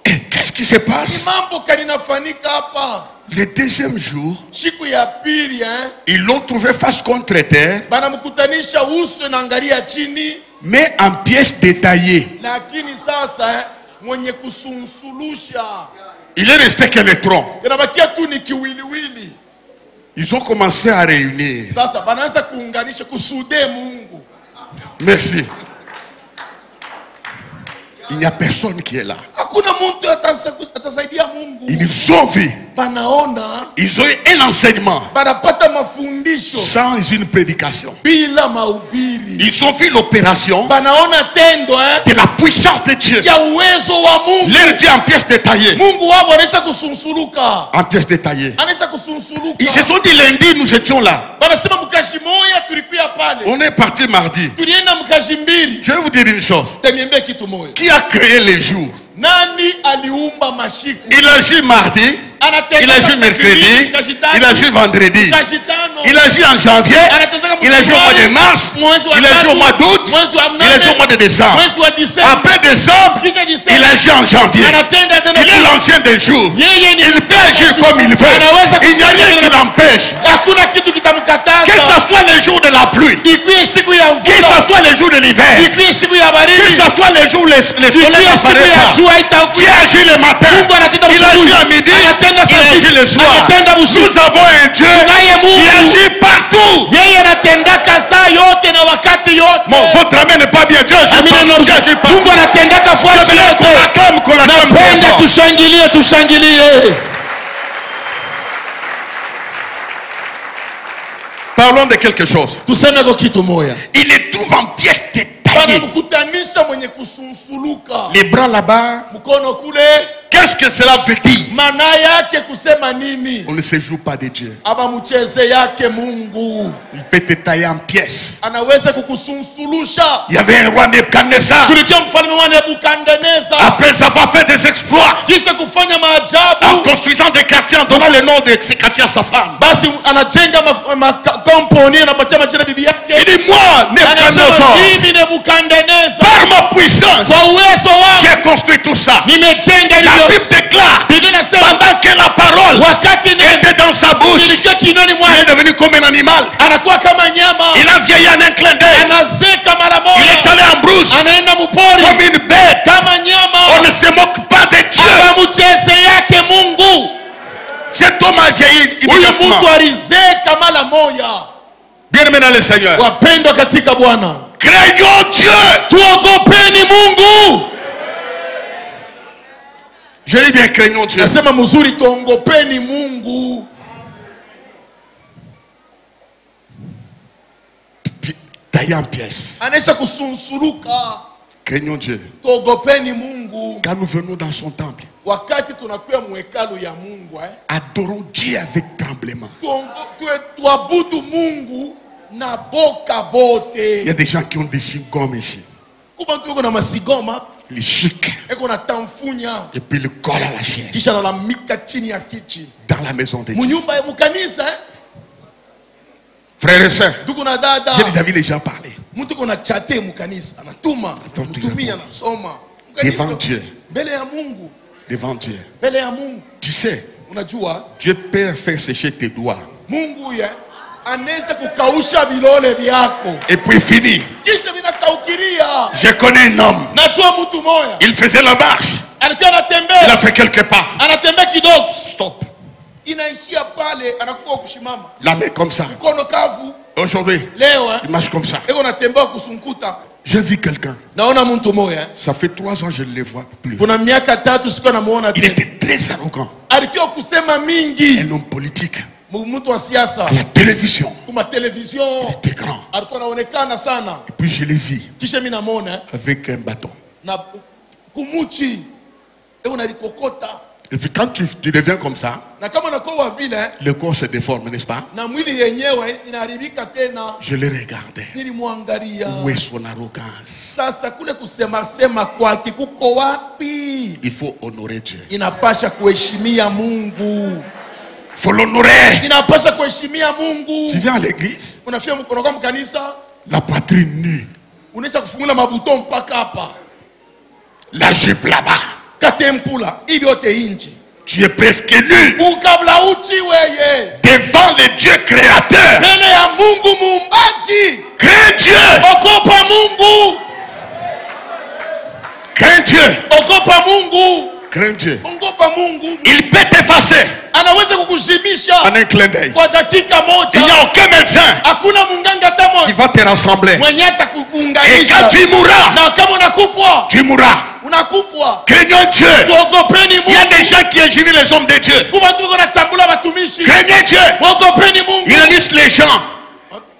Et qu'est-ce qui se passe? Mambo kaninafanika hapa. Le deuxième jour, Siku ya pili, ils l'ont trouvé face contre terre, banamkutanisha uso na angalia chini, mais en pièces détaillées. lakini sasa mwenye kusunsulusha Il est resté que le tronc. inabakia tu ni kiwiliwili. Ils ont commencé à réunir. Sasa banaanza kuunganisha kusude Mungu. Merci. Il n'y a personne qui est là. Hakuna mtu atasaidia Mungu. Ils ont vu. Banaona, Ils ont eu un enseignement banapata mafundisho sans une prédication. bila mahubiri. Ils ont vu l'opération Banaona tendo de la puissance de Dieu. ya uwezo wa Mungu. Leur Dieu en pièces détaillées. Mungu wao anaweza kusunsuluka. En pièces détaillées. Anaweza kusunsuluka. Ils se sont dit lundi, nous étions là. Banasema mkashi moya tulikuwa pale. On est parti mardi. Tulienda mkashi mbili. Je vais vous dire une chose. Taniambia kitu moja. Qui a créé les jours? Nani aliumba mashiku? Il a joué mardi. Il a joué mercredi. Il a joué vendredi. Il a joué en janvier. Il a joué au mois de mars. Il a joué au mois d'août. Il a joué au mois de décembre. Après décembre, il a joué en janvier. Il est l'ancien des jours. Il peut agir comme il veut. Il n'y a rien qui l'empêche. Que ce soit les jours de la pluie, que ce soit les jours de l'hiver, que ce soit les jours où le soleil n'apparaît pas. Qui agit le matin, il agit à midi, il agit le soir. Nous avons un Dieu qui agit partout. Bon, votre amen n'est pas bien. Dieu agit partout. Dieu agit partout. Qu'on l'acclame très fort. Parlons de quelque chose. Il les trouve en pièces détaillées. Les bras là-bas. Qu'est-ce que cela veut dire? On ne se joue pas de Dieu. Il peut te tailler en pièces. Il y avait un roi Nebuchadnezzar. Après avoir fait des exploits, en construisant des quartiers, en donnant le nom de ces quartiers à sa femme. Il dit, moi, Nebuchadnezzar, par ma puissance, j'ai construit tout ça. La Bible déclare, pendant que la parole était dans sa bouche, il est devenu comme un animal. Il a vieilli en un clin d'œil. Il est allé en brousse comme une bête. On ne se moque pas de Dieu. Cet homme a vieilli immédiatement. Bien aimé dans le Seigneur, craignons Dieu. Je dis bien, craignons Dieu. Taillé en pièces. Craignons Dieu. Quand nous venons dans son temple, adorons Dieu avec tremblement. Il y a des gens qui ont des gommes ici. Les chics. Et puis le corps à la chaise. Dans la maison de Dieu. Frères et sœurs, j'ai déjà vu les gens parler. Devant Dieu. Devant Dieu. Tu sais, Dieu peut faire sécher tes doigts. Et puis fini. Je connais un homme. Il faisait la marche. Il a fait quelques pas. Stop. La main comme ça. Aujourd'hui, il marche comme ça. J'ai vu quelqu'un. Ça fait 3 ans que je ne le vois plus. Il était très arrogant. Un homme politique. À la télévision. Il était grand. Et puis je l'ai vu avec un bâton. Et puis quand tu deviens comme ça, Na kama unakuwa vile, le corps se déforme, n'est-ce pas? na mwili yenyewe inaharibika tena. Je le regardais. Nilimwangalia. Où est son arrogance? Sasa kule kusema kwake kuko wapi? Il faut honorer Dieu. Inapasha kuheshimia Mungu. Il faut l'honorer. Inapasha kuheshimia Mungu. Tu viens à l'église, Unafia unakuwa mkanisa, la poitrine nue, unaisha kufungula mabuto mpaka hapa. la jupe là-bas. Katempula, hivi yote inji. Tu es presque nu Ukabla uchi weye. devant le Dieu créateur. Mbele ya Mungu muumbaji. Crains Dieu. Ogopa Mungu. Crains Dieu. Ogopa Mungu. Crains Dieu. Ogopa Mungu. Il peut t'effacer Anaweza kukushimisha en un clin d'œil. kwa dakika Il n'y moja. a aucun médecin Hakuna munganga hata qui moja va te rassembler. mwenye Et quand atakuunganisha. tu mourras, Na kama unakufwa, tu mourras. unakufwa. Craignons Dieu. Tuogopeni Il y a Mungu. des gens qui ingénient les hommes de Dieu. Kuba tuko na chambula watumishi. Craignez Dieu. Mwogopeni Mungu. Ils réunissent les gens.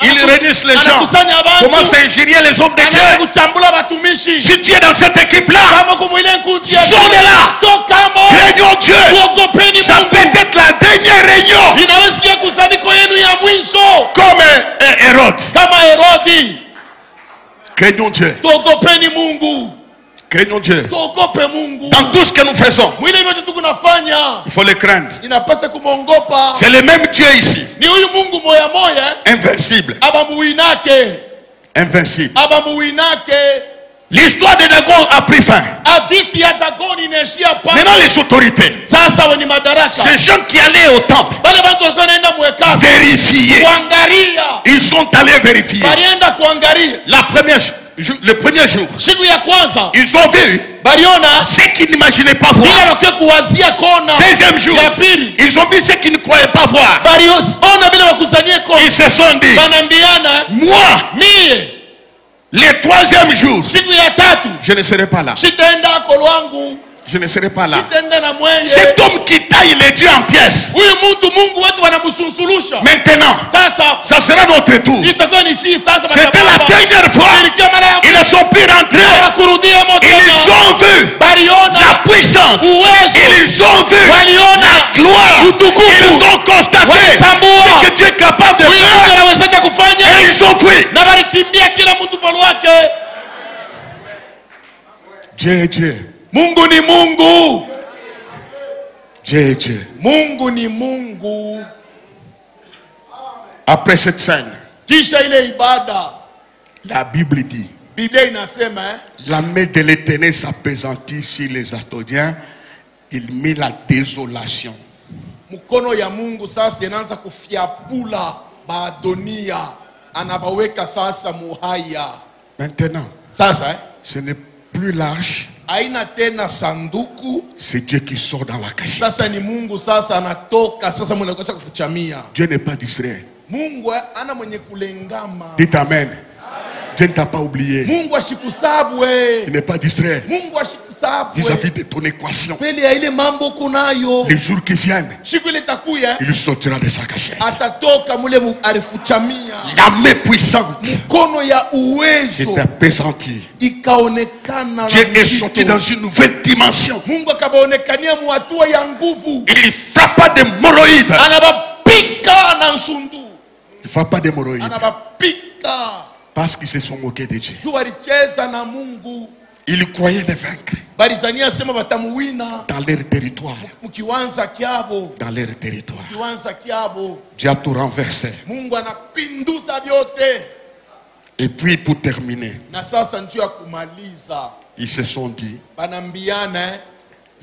Ils réunissent les gens. Anakusanya abantu. Comment s'ingénier les hommes de Anaanza Dieu? kuchambula watumishi. Si tu es dans cette équipe-là, Kama kumwile nkuti ya sors de là. tokamo. Craignons Dieu. Tuogopeni Ça Mungu. peut être la dernière réunion. Inaweza kuwa kusanyiko yenu ya mwisho. Comme Hérode. Kama Herodi. Craignons Dieu. Tuogopeni Mungu. Craignons Dieu. Tuogope Mungu. Dans tout ce que nous faisons, Mwile yote tukunafanya. il faut le craindre. Inapasa kumongopa. C'est le même Dieu ici. Ni huyu Mungu moya moya. Invincible. Abamuinake. Invincible. Abamuinake. L'histoire de Dagon a pris fin. Hadithi ya Dagoni inaishia pale. Maintenant, les autorités, Sasa wenye madaraka. ces gens qui allaient au temple, Wale watu walikuwa wanaenda mwekazi. vérifier. Kuangalia. Ils sont allés vérifier. Balienda kuangalia. Le premier jour, Siku ya kwanza. ils ont vu Baliona. ce qu'ils n'imaginaient pas Bila voir. wakiwa kuwazia kona. Deuxième jour, Ya pili. ils ont vu ce qu'ils ne croyaient pas voir. Baliona bila wakusanyie kona. Ils se sont dit, Banambiana. moi, Mie. le troisième jour, Siku ya tatu. je ne serai pas là. Sitaenda kolwangu. Je ne serai pas là. Sitaenda na mwenye. Cet homme qui taille les dieux en pièces, Huyu mtu Mungu wetu wanamsunsulusha. maintenant, Sasa ça sera notre tour. itakuwa ni shi sasa. C'était la dernière fois. Ilikia mara ya Ils ne sont plus rentrés. kurudia moto. Ils ont vu Baliona. la puissance. Uwezo. Ils ont vu Waliona. la gloire. Utukufu. Ils ont constaté Walitambua. ce que Dieu est capable de Huyu Mungu faire. anaweza kufanya. Et ils ont fui. Na walikimbia kila mtu pale wake. Dieu est Dieu. Mungu ni Mungu. Dieu est Dieu. Mungu ni Mungu. Après cette scène, Kisha ile ibada. la Bible dit, Biblia inasema la main de l'Éternel s'appesantit sur les Astodiens. Il mit la désolation. mkono ya Mungu sasa inaanza kufiapula Baadonia, anabaweka sasa muhaya. Maintenant, Sasa ce n'est plus l'arche, haina tena sanduku. c'est Dieu qui sort dans la cachette. Sasa ni Mungu sasa anatoka sasa, mnakosa kufuchamia. Dieu n'est pas distrait. Mungu ana mwenye kulengama. Dites Amen. Dieu ne t'a pas oublié. Mungu ashikusabwe. Il n'est pas distrait Mungu ashikusabwe. vis-à-vis de ton équation. Mbele ya ile mambo kunayo. Les jours qui viennent, Siku ile takuya il sortira de sa cachette. atatoka mule alifuchamia. La main puissante Mkono ya uwezo s'est appesantie. ikaonekana. Dieu est sorti dans une nouvelle dimension. Mungu akabaonekania muhatua ya nguvu. Il frappa des hémorroïdes. Anabapika na nsundu. Il frappa des hémorroïdes. Anabapika. Parce qu'ils se sont moqués de Dieu. Juu walicheza na Mungu. Ils croyaient les vaincre Balizania sema batamuwina. dans leur territoire. Mkiwanza kiabo. Dans leur territoire. Mkiwanza kiabo. Dieu a tout renversé. Mungu anapinduza vyote. Et puis pour terminer, Na sasa ndio ya kumaliza. ils se sont dit, Banambiana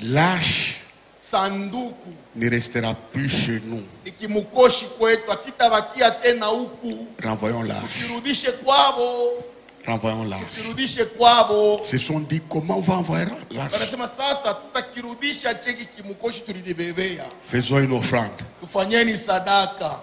l'arche sanduku ne restera plus chez nous. ikimukoshi kwetu, akitabakia tena huku. Renvoyons l'arche. Kirudishe kwabo. Renvoyons l'arche. Kirudishe kwabo. Ils se sont dit, comment on va envoyer l'arche? Wanasema sasa tutakirudisha cheki kimukoshi tulibebea. Faisons une offrande. Tufanyeni sadaka.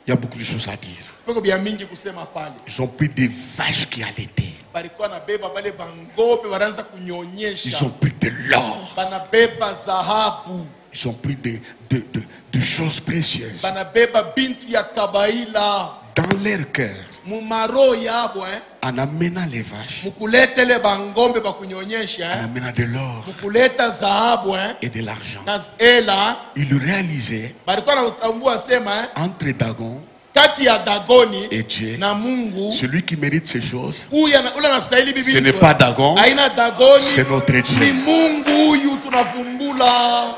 Il y a beaucoup de choses à dire. Peko bia mingi kusema pale. Ils ont pris des vaches qui allaitaient. Balikuwa na beba bale bangope wanaanza Ils kunyonyesha. ont pris de l'or. Banabeba zahabu. Ils ont pris de choses précieuses. Banabeba bintu ya kabaila. Dans leur cœur, Mumaro yabo en amenant les vaches, mukuletele bangombe en bakunyonyesha, amenant de l'or mukuleta dhahabu et de l'argent. na ela, Il réalisait balikuwa na utambua sema entre Dagon kati ya Dagoni et Dieu, na Mungu, celui qui mérite ces choses, ule anastahili bibi. ce n'est pas Dagon, Haina Dagoni, c'est notre ni Dieu. Mungu huyu tunafumbula.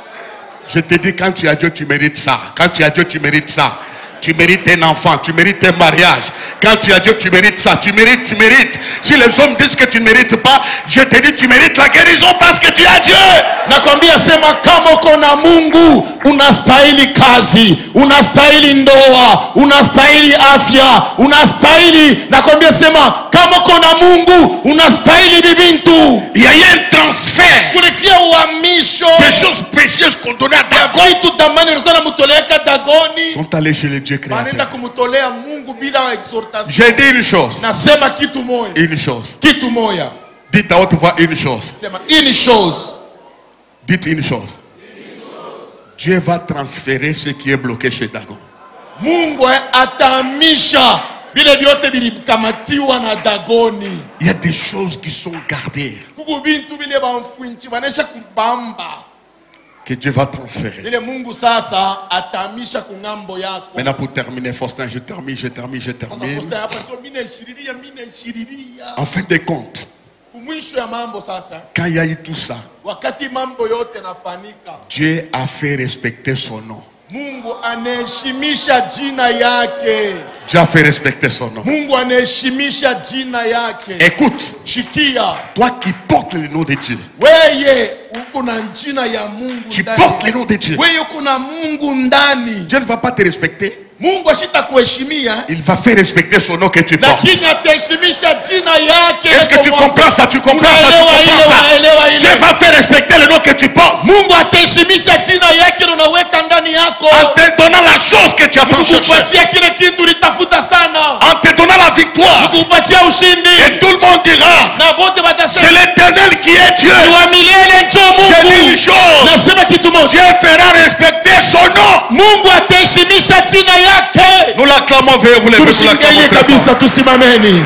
Je te dis, quand tu as Dieu, tu mérites ça. Quand tu as Dieu, tu mérites ça. Tu mérites un enfant, tu mérites un mariage. Quand tu as Dieu, tu mérites ça. Tu mérites, tu mérites. Si les hommes disent que tu ne mérites pas, je te dis, tu mérites la guérison parce que tu as Dieu. Nakwambia sema kama uko na Mungu unastahili kazi, unastahili ndoa, unastahili afya, unastahili. Nakwambia sema kama uko na Mungu unastahili bibintu. Il y a eu un transfert Kulikia uhamisho des choses précieuses qu'on donnait à Dagon. vitu damani ulikuwa namutoleka Dagoni, Sont allés chez le Dieu wanaenda créateur. kumutolea Mungu bila exhortation. J'ai dit une chose. Nasema kitu moja, Une chose. kitu moja. Dites à haute voix une chose. Sema ini chose. Dites une chose. Dieu va transférer ce qui est bloqué chez Dagon. Mungu atahamisha vile vyote vilikamatiwa na Dagoni. Il y a des choses qui sont gardées Kuku bintu vile bamfuinchi banesha kubamba. que Dieu va transférer. Vile Mungu sasa atahamisha kungambo yako. Maintenant pour terminer, Faustin, je termine. Sasa Faustin hapa ndio mimi nashiriria. En fin de compte, Kumwisho ya mambo sasa. quand il y a eu tout ça, Wakati mambo yote nafanyika, Dieu a fait respecter son nom. Mungu anaheshimisha jina yake. Dieu a fait respecter son nom. Mungu anaheshimisha jina yake. Écoute, Shikia, toi qui portes le nom de Dieu, weye uko na jina ya Mungu tu ndani. portes le nom de Dieu. Wewe uko na Mungu ndani. Dieu ne va pas te respecter. Mungu ashitakuheshimia, Il va faire respecter son nom que tu portes. lakini ataheshimisha jina yake. Est-ce que tu comprends ça? Tu comprends ça? Tu Unaelewa ile, comprends ça? unaelewa ile. Dieu va faire respecter le nom que tu portes Mungu ataheshimisha jina yake na unaweka ndani yako. en te donnant la chose que tu as tant cherché, Kukupatia kile kitu ulitafuta sana. en te donnant la victoire. Kukupatia ushindi. Et tout le monde dira, Na bote c'est batasema l'Éternel qui est Dieu. wa milele ndio Je dis une Mungu. chose, Nasema kitu moja. Dieu fera respecter son nom. Mungu ataheshimisha jina yake. Nous l'acclamons, veuillez vous lever, nous l'acclamons Tumshangilie très fort. kabisa, tusimameni.